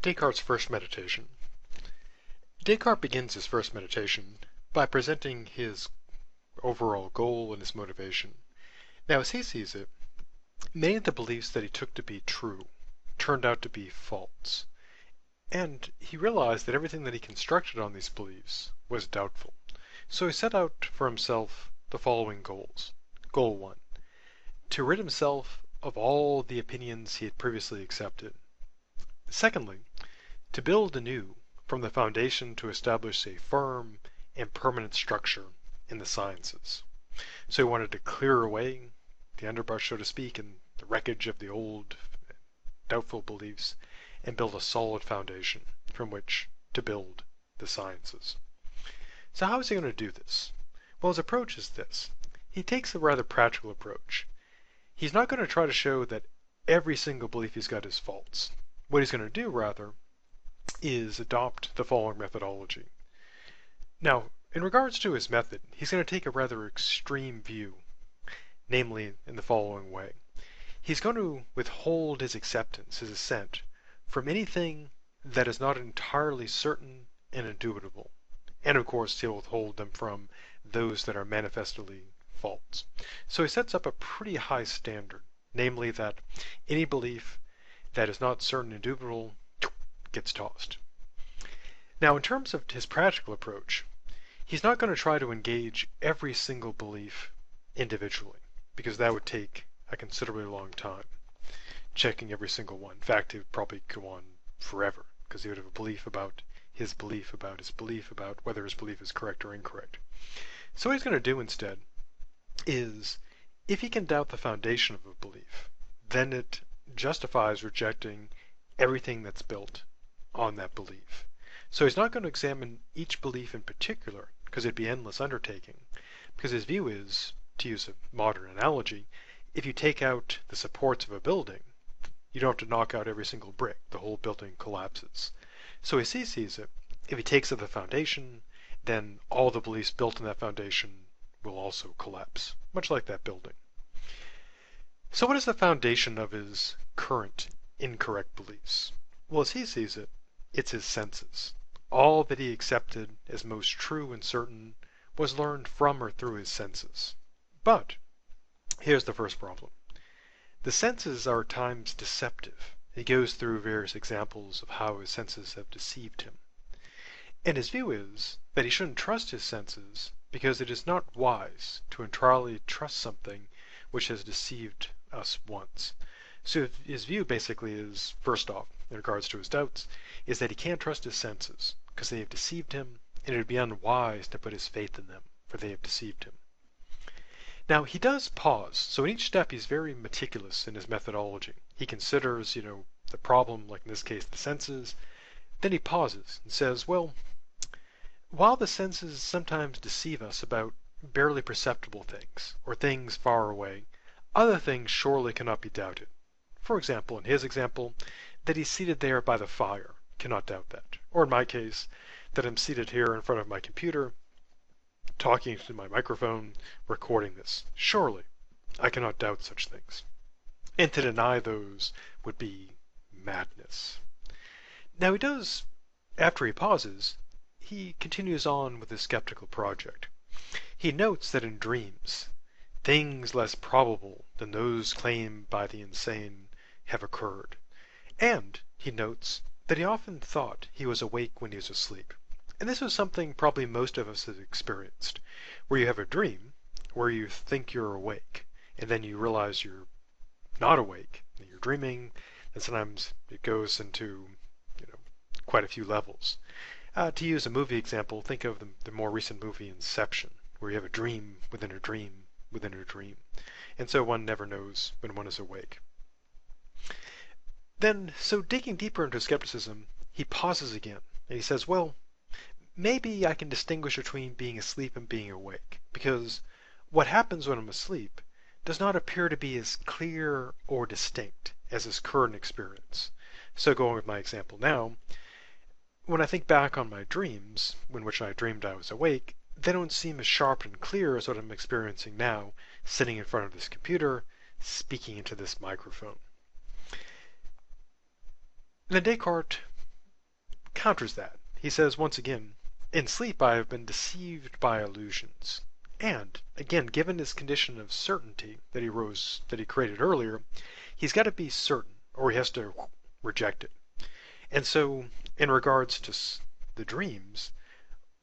Descartes' First Meditation. Descartes begins his first meditation by presenting his overall goal and his motivation. Now, as he sees it, many of the beliefs that he took to be true turned out to be false, and he realized that everything that he constructed on these beliefs was doubtful. So he set out for himself the following goals. Goal 1, to rid himself of all the opinions he had previously accepted. Secondly, to build anew from the foundation to establish a firm and permanent structure in the sciences. So he wanted to clear away the underbrush, so to speak, and the wreckage of the old doubtful beliefs and build a solid foundation from which to build the sciences. So how is he going to do this? Well, his approach is this. He takes a rather practical approach. He's not going to try to show that every single belief he's got is false. What he's going to do, rather, is adopt the following methodology. Now, in regards to his method, he's going to take a rather extreme view, namely in the following way. He's going to withhold his acceptance, his assent, from anything that is not entirely certain and indubitable. And of course, he'll withhold them from those that are manifestly false. So he sets up a pretty high standard, namely that any belief that is not certain and indubitable gets tossed. Now, in terms of his practical approach, he's not going to try to engage every single belief individually, because that would take a considerably long time, checking every single one. In fact, he would probably go on forever, because he would have a belief about his belief about his belief about whether his belief is correct or incorrect. So what he's going to do instead is, if he can doubt the foundation of a belief, then it justifies rejecting everything that's built on that belief. So he's not going to examine each belief in particular, because it'd be an endless undertaking, because his view is, to use a modern analogy, if you take out the supports of a building, you don't have to knock out every single brick. The whole building collapses. So as he sees it, if he takes out the foundation, then all the beliefs built on that foundation will also collapse, much like that building. So what is the foundation of his current incorrect beliefs? Well, as he sees it, it's his senses. All that he accepted as most true and certain was learned from or through his senses. But here's the first problem. The senses are at times deceptive. He goes through various examples of how his senses have deceived him. And his view is that he shouldn't trust his senses because it is not wise to entirely trust something which has deceived us once. So his view basically is, first off, in regards to his doubts, is that he can't trust his senses because they have deceived him, and it would be unwise to put his faith in them, for they have deceived him. Now, he does pause, so in each step he's very meticulous in his methodology. He considers, the problem, like in this case, the senses. Then he pauses and says, well, while the senses sometimes deceive us about barely perceptible things, or things far away, other things surely cannot be doubted. For example, in his example, that he's seated there by the fire, cannot doubt that. Or in my case, that I'm seated here in front of my computer, talking to my microphone, recording this. Surely, I cannot doubt such things. And to deny those would be madness. Now he does, after he pauses, he continues on with his skeptical project. He notes that in dreams, things less probable than those claimed by the insane have occurred. And he notes that he often thought he was awake when he was asleep. And this is something probably most of us have experienced, where you have a dream where you think you're awake, and then you realize you're not awake, and you're dreaming, and sometimes it goes into quite a few levels. To use a movie example, think of the more recent movie Inception, where you have a dream within a dream within a dream, and so one never knows when one is awake. Then, so digging deeper into skepticism, he pauses again, and he says, well, maybe I can distinguish between being asleep and being awake, because what happens when I'm asleep does not appear to be as clear or distinct as his current experience. So going with my example now, when I think back on my dreams, in which I dreamed I was awake, they don't seem as sharp and clear as what I'm experiencing now, sitting in front of this computer, speaking into this microphone. Then Descartes counters that. He says once again, in sleep I have been deceived by illusions. And, again, given this condition of certainty that he created earlier, he's got to be certain, or he has to reject it. And so, in regards to the dreams,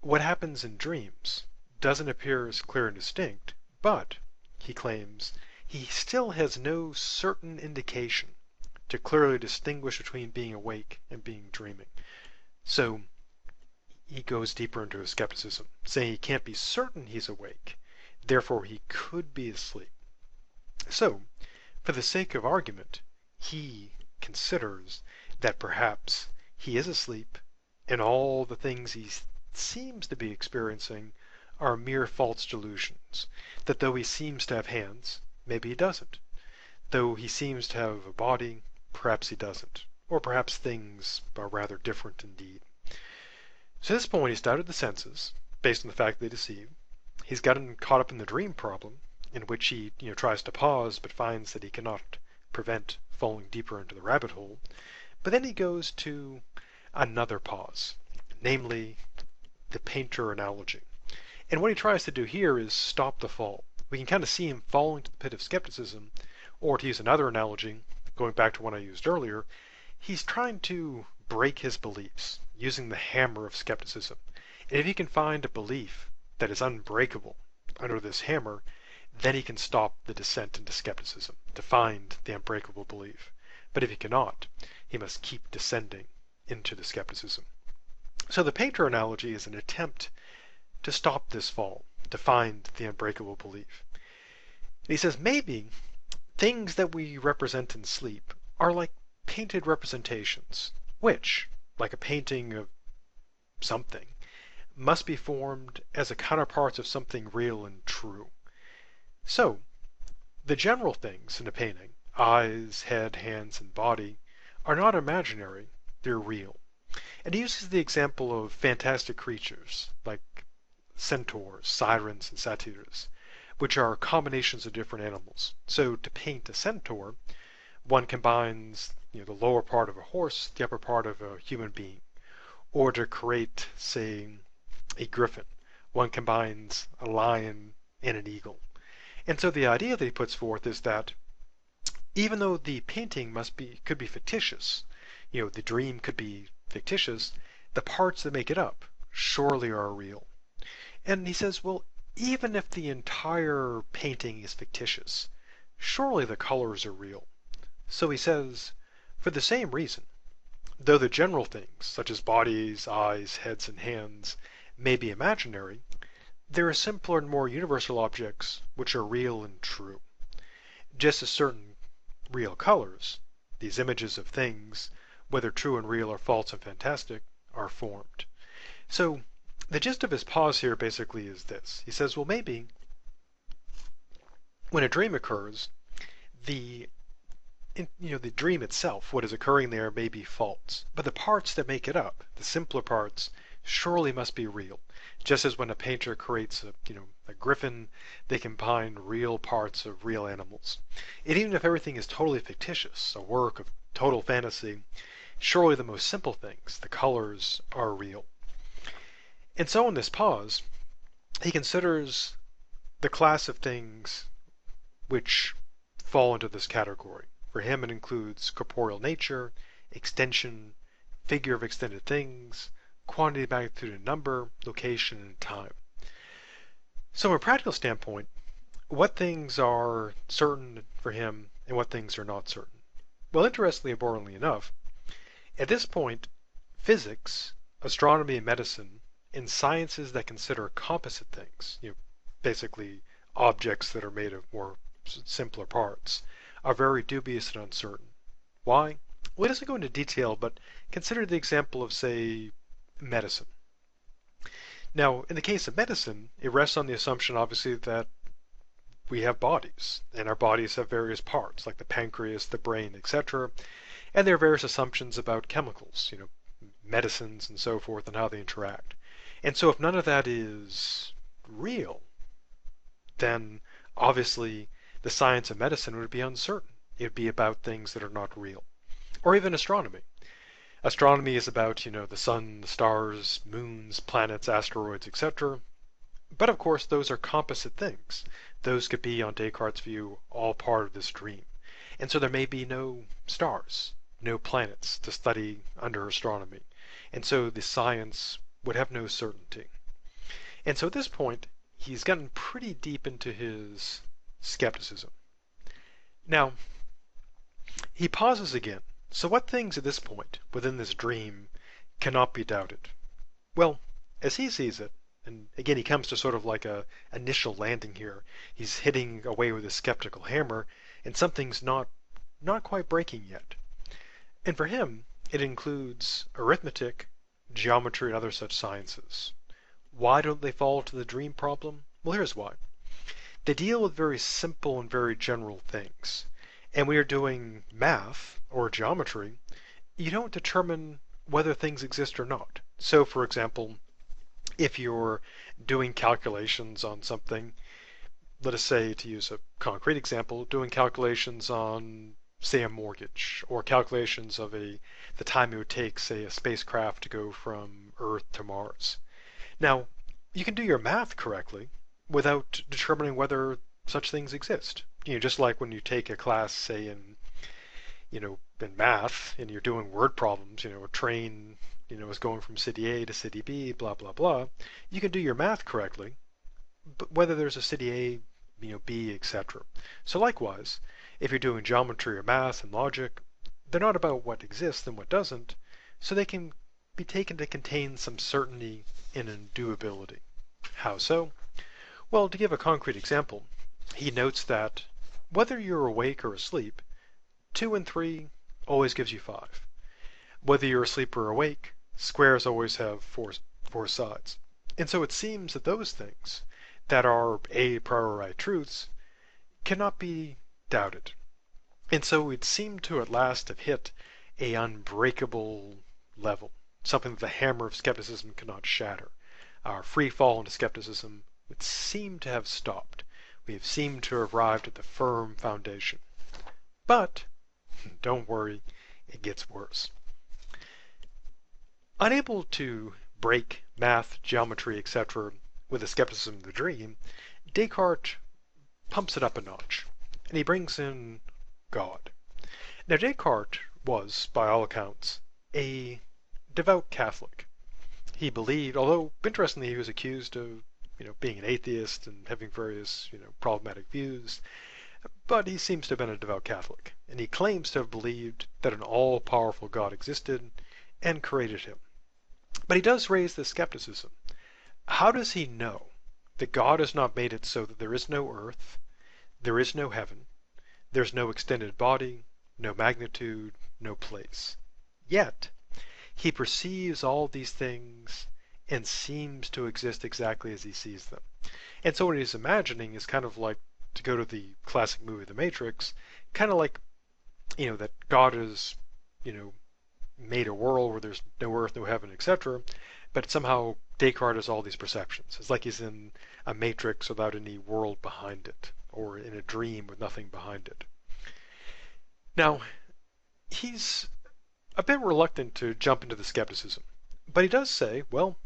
what happens in dreams doesn't appear as clear and distinct, but, he claims, he still has no certain indication to clearly distinguish between being awake and being dreaming. So, he goes deeper into his skepticism, saying he can't be certain he's awake, therefore he could be asleep. So, for the sake of argument, he considers that perhaps he is asleep and all the things he seems to be experiencing are mere false delusions, that though he seems to have hands, maybe he doesn't. Though he seems to have a body, perhaps he doesn't. Or perhaps things are rather different indeed. So at this point, he's doubted the senses, based on the fact that they deceive. He's gotten caught up in the dream problem, in which he tries to pause, but finds that he cannot prevent falling deeper into the rabbit hole. But then he goes to another pause, namely the painter analogy. And what he tries to do here is stop the fall. We can kind of see him falling to the pit of skepticism, or to use another analogy, going back to one I used earlier, he's trying to break his beliefs using the hammer of skepticism. And if he can find a belief that is unbreakable under this hammer, then he can stop the descent into skepticism, to find the unbreakable belief. But if he cannot, he must keep descending into the skepticism. So the painter analogy is an attempt to stop this fall, to find the unbreakable belief. And he says maybe things that we represent in sleep are like painted representations, which, like a painting of something, must be formed as a counterpart of something real and true. So, the general things in a painting, eyes, head, hands, and body, are not imaginary, they're real. And he uses the example of fantastic creatures, like centaurs, sirens, and satyrs, which are combinations of different animals. So to paint a centaur, one combines the lower part of a horse, the upper part of a human being. Or to create, say, a griffin, one combines a lion and an eagle. And so the idea that he puts forth is that even though the painting could be fictitious, the dream could be fictitious, the parts that make it up surely are real. And he says, well, even if the entire painting is fictitious, surely the colors are real. So he says, for the same reason, though the general things, such as bodies, eyes, heads, and hands, may be imaginary, there are simpler and more universal objects which are real and true. Just as certain real colors, these images of things, whether true and real or false and fantastic, are formed. So the gist of his pause here basically is this. He says, well, maybe when a dream occurs, the dream itself, what is occurring there, may be false, but the parts that make it up, the simpler parts, surely must be real. Just as when a painter creates a griffin, they combine real parts of real animals. And even if everything is totally fictitious, a work of total fantasy, surely the most simple things, the colors, are real. And so in this pause, he considers the class of things which fall into this category. For him, it includes corporeal nature, extension, figure of extended things, quantity, magnitude, and number, location, and time. So from a practical standpoint, what things are certain for him and what things are not certain? Well, interestingly and boringly enough, at this point, physics, astronomy, and medicine, and sciences that consider composite things, basically objects that are made of more simpler parts, are very dubious and uncertain. Why? Well, he doesn't go into detail, but consider the example of, say, medicine. Now, in the case of medicine, it rests on the assumption, obviously, that we have bodies, and our bodies have various parts, like the pancreas, the brain, etc. And there are various assumptions about chemicals, medicines and so forth, and how they interact. And so if none of that is real, then obviously the science of medicine would be uncertain. It would be about things that are not real. Or even astronomy. Astronomy is about, the sun, the stars, moons, planets, asteroids, etc. But of course, those are composite things. Those could be, on Descartes' view, all part of this dream. And so there may be no stars, no planets to study under astronomy. And so the science would have no certainty. And so at this point, he's gotten pretty deep into his skepticism. Now, he pauses again. So what things at this point, within this dream, cannot be doubted? Well, as he sees it, and again he comes to sort of like a initial landing here. He's hitting away with a skeptical hammer, and something's not quite breaking yet. And for him, it includes arithmetic, geometry, and other such sciences. Why don't they fall to the dream problem? Well, here's why. They deal with very simple and very general things. And when you're doing math or geometry, you don't determine whether things exist or not. So, for example, if you're doing calculations on something, let us say, to use a concrete example, doing calculations on, say, a mortgage, or calculations of the time it would take, say, a spacecraft to go from Earth to Mars. Now, you can do your math correctly without determining whether such things exist. Just like when you take a class, say, in math, and you're doing word problems, a train, is going from city A to city B, blah, blah, blah. You can do your math correctly, but whether there's a city A, B, etc. So likewise, if you're doing geometry or math and logic, they're not about what exists and what doesn't, so they can be taken to contain some certainty and indubitability. How so? Well, to give a concrete example, he notes that whether you're awake or asleep, 2 and 3 always gives you 5. Whether you're asleep or awake, squares always have four sides. And so it seems that those things that are a priori truths cannot be doubted. And so it seemed to at last have hit a unbreakable level, something that the hammer of skepticism cannot shatter. Our free fall into skepticism would seem to have stopped. We have seemed to have arrived at the firm foundation. But, don't worry, it gets worse. Unable to break math, geometry, etc. with the skepticism of the dream, Descartes pumps it up a notch, and he brings in God. Now, Descartes was, by all accounts, a devout Catholic. He believed, although interestingly he was accused of being an atheist and having various problematic views, but he seems to have been a devout Catholic, and he claims to have believed that an all-powerful God existed and created him. But he does raise this skepticism. How does he know that God has not made it so that there is no earth, there is no heaven, there's no extended body, no magnitude, no place? Yet, he perceives all these things and seems to exist exactly as he sees them. And so what he's imagining is kind of like, to go to the classic movie The Matrix, kind of like, that God has, made a world where there's no earth, no heaven, etc. But somehow Descartes has all these perceptions. It's like he's in a matrix without any world behind it, or in a dream with nothing behind it. Now, he's a bit reluctant to jump into the skepticism, but he does say, well,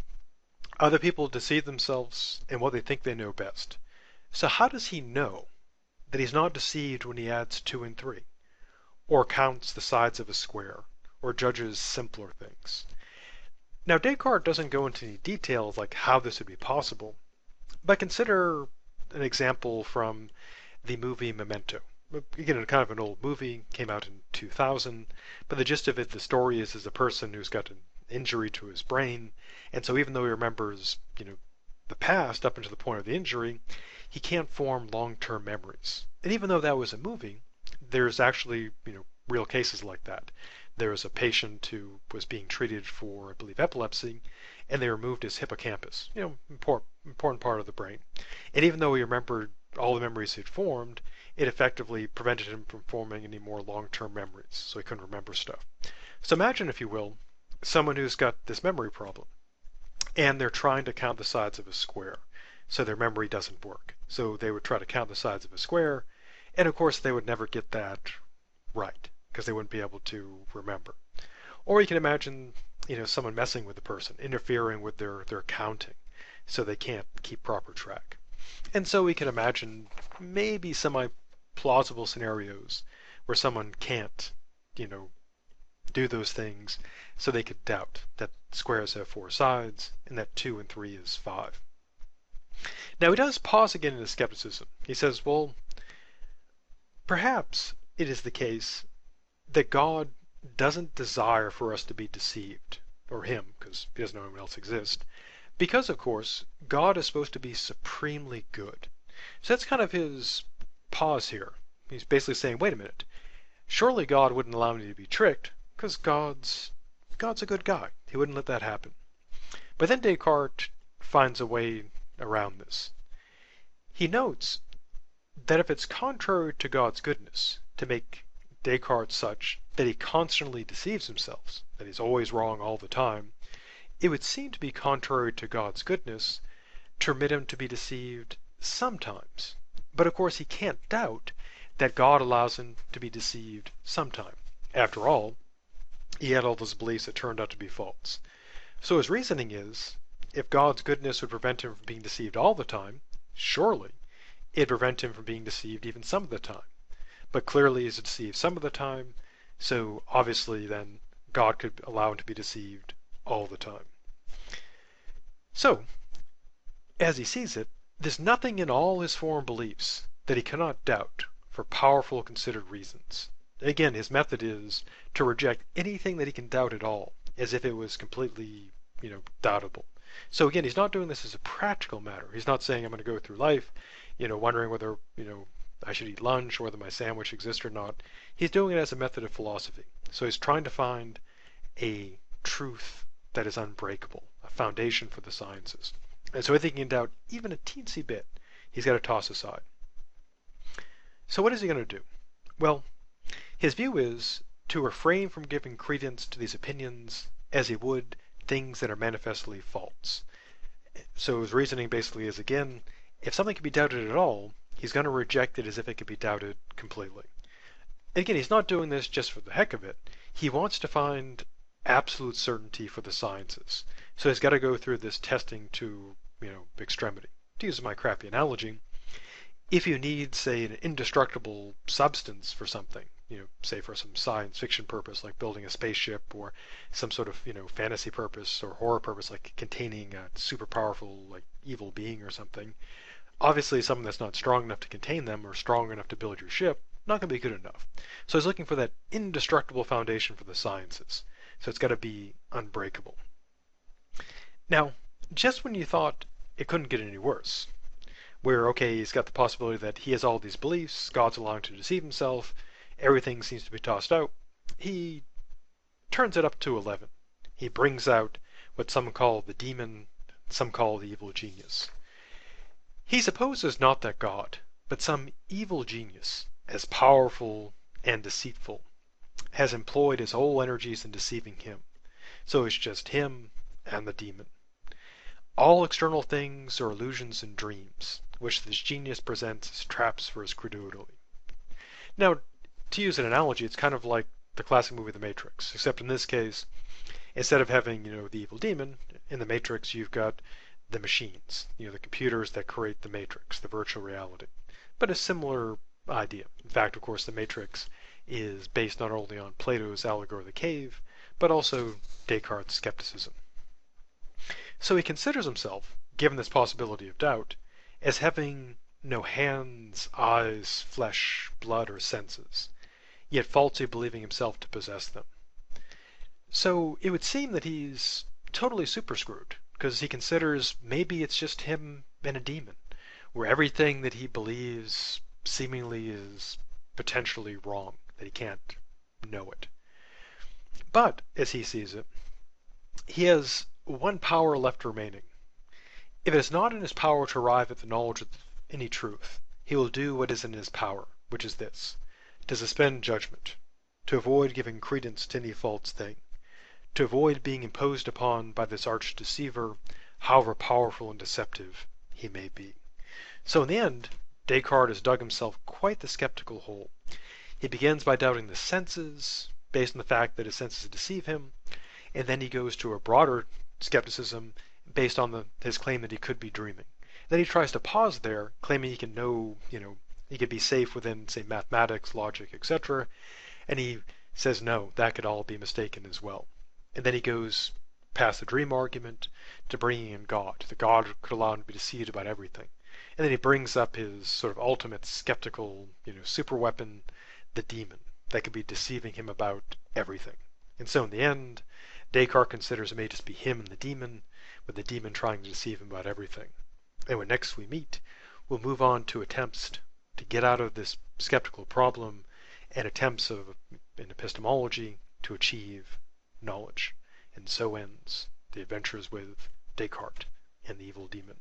other people deceive themselves in what they think they know best. So how does he know that he's not deceived when he adds 2 and 3, or counts the sides of a square, or judges simpler things? Now, Descartes doesn't go into any details like how this would be possible, but consider an example from the movie Memento. Again, kind of an old movie, came out in 2000, but the gist of it, the story is a person who's got an injury to his brain, and so even though he remembers, the past up until the point of the injury, he can't form long-term memories. And even though that was a movie, there's actually, real cases like that. There was a patient who was being treated for, I believe, epilepsy, and they removed his hippocampus, important part of the brain. And even though he remembered all the memories he'd formed, it effectively prevented him from forming any more long-term memories, so he couldn't remember stuff. So imagine, if you will, someone who's got this memory problem, and they're trying to count the sides of a square, so their memory doesn't work. So they would try to count the sides of a square, and of course they would never get that right, because they wouldn't be able to remember. Or you can imagine, someone messing with the person, interfering with their counting, so they can't keep proper track. And so we can imagine maybe semi-plausible scenarios where someone can't, do those things, so they could doubt that squares have four sides and that 2 and 3 is 5. Now he does pause again in his skepticism. He says, well, perhaps it is the case that God doesn't desire for us to be deceived, or him, because he doesn't know anyone else exists, because, of course, God is supposed to be supremely good. So that's kind of his pause here. He's basically saying, wait a minute, surely God wouldn't allow me to be tricked, because God's a good guy. He wouldn't let that happen. But then Descartes finds a way around this. He notes that if it's contrary to God's goodness to make Descartes such that he constantly deceives himself, that he's always wrong all the time, it would seem to be contrary to God's goodness to permit him to be deceived sometimes. But of course he can't doubt that God allows him to be deceived sometime. After all, he had all those beliefs that turned out to be false. So his reasoning is, if God's goodness would prevent him from being deceived all the time, surely it'd prevent him from being deceived even some of the time. But clearly he's deceived some of the time, so obviously then God could allow him to be deceived all the time. So, as he sees it, there's nothing in all his foreign beliefs that he cannot doubt for powerful considered reasons. Again, his method is to reject anything that he can doubt at all, as if it was completely, doubtable. So again, he's not doing this as a practical matter. He's not saying I'm going to go through life, wondering whether, I should eat lunch or whether my sandwich exists or not. He's doing it as a method of philosophy. So he's trying to find a truth that is unbreakable, a foundation for the sciences. And so anything he can doubt even a teensy bit, he's got to toss aside. So what is he going to do? Well, his view is to refrain from giving credence to these opinions as he would things that are manifestly false. So his reasoning basically is, again, if something can be doubted at all, he's going to reject it as if it could be doubted completely. And again, he's not doing this just for the heck of it. He wants to find absolute certainty for the sciences. So he's got to go through this testing to, extremity. To use my crappy analogy, if you need, say, an indestructible substance for something, say for some science fiction purpose like building a spaceship, or some sort of, fantasy purpose or horror purpose like containing a super powerful, like, evil being or something, obviously something that's not strong enough to contain them or strong enough to build your ship, not going to be good enough. So he's looking for that indestructible foundation for the sciences. So it's got to be unbreakable. Now, just when you thought it couldn't get any worse, where, okay, he's got the possibility that he has all these beliefs, God's allowing him to deceive himself, everything seems to be tossed out, he turns it up to 11. He brings out what some call the demon, some call the evil genius. He supposes not that God, but some evil genius, as powerful and deceitful, has employed his whole energies in deceiving him. So it's just him and the demon. All external things are illusions and dreams, which this genius presents as traps for his credulity. Now, to use an analogy, it's kind of like the classic movie The Matrix, except in this case, instead of having, the evil demon, in The Matrix you've got the machines, the computers that create the Matrix, the virtual reality. But a similar idea. In fact, of course, the Matrix is based not only on Plato's allegory of the cave, but also Descartes' skepticism. So he considers himself, given this possibility of doubt, as having no hands, eyes, flesh, blood, or senses, yet falsely believing himself to possess them. So it would seem that he's totally super screwed, because he considers maybe it's just him and a demon, where everything that he believes seemingly is potentially wrong, that he can't know it. But, as he sees it, he has one power left remaining. If it is not in his power to arrive at the knowledge of any truth, he will do what is in his power, which is this: to suspend judgment, to avoid giving credence to any false thing, to avoid being imposed upon by this arch deceiver, however powerful and deceptive he may be. So in the end, Descartes has dug himself quite the skeptical hole. He begins by doubting the senses, based on the fact that his senses deceive him, and then he goes to a broader skepticism based on his claim that he could be dreaming. Then he tries to pause there, claiming he can know, he could be safe within, say, mathematics, logic, etc. And he says, no, that could all be mistaken as well. And then he goes past the dream argument to bringing in God. The God could allow him to be deceived about everything. And then he brings up his sort of ultimate skeptical, super weapon, the demon, that could be deceiving him about everything. And so in the end, Descartes considers it may just be him and the demon, with the demon trying to deceive him about everything. And when next we meet, we'll move on to attempts to get out of this skeptical problem and attempts in epistemology to achieve knowledge. And so ends the adventures with Descartes and the evil demon.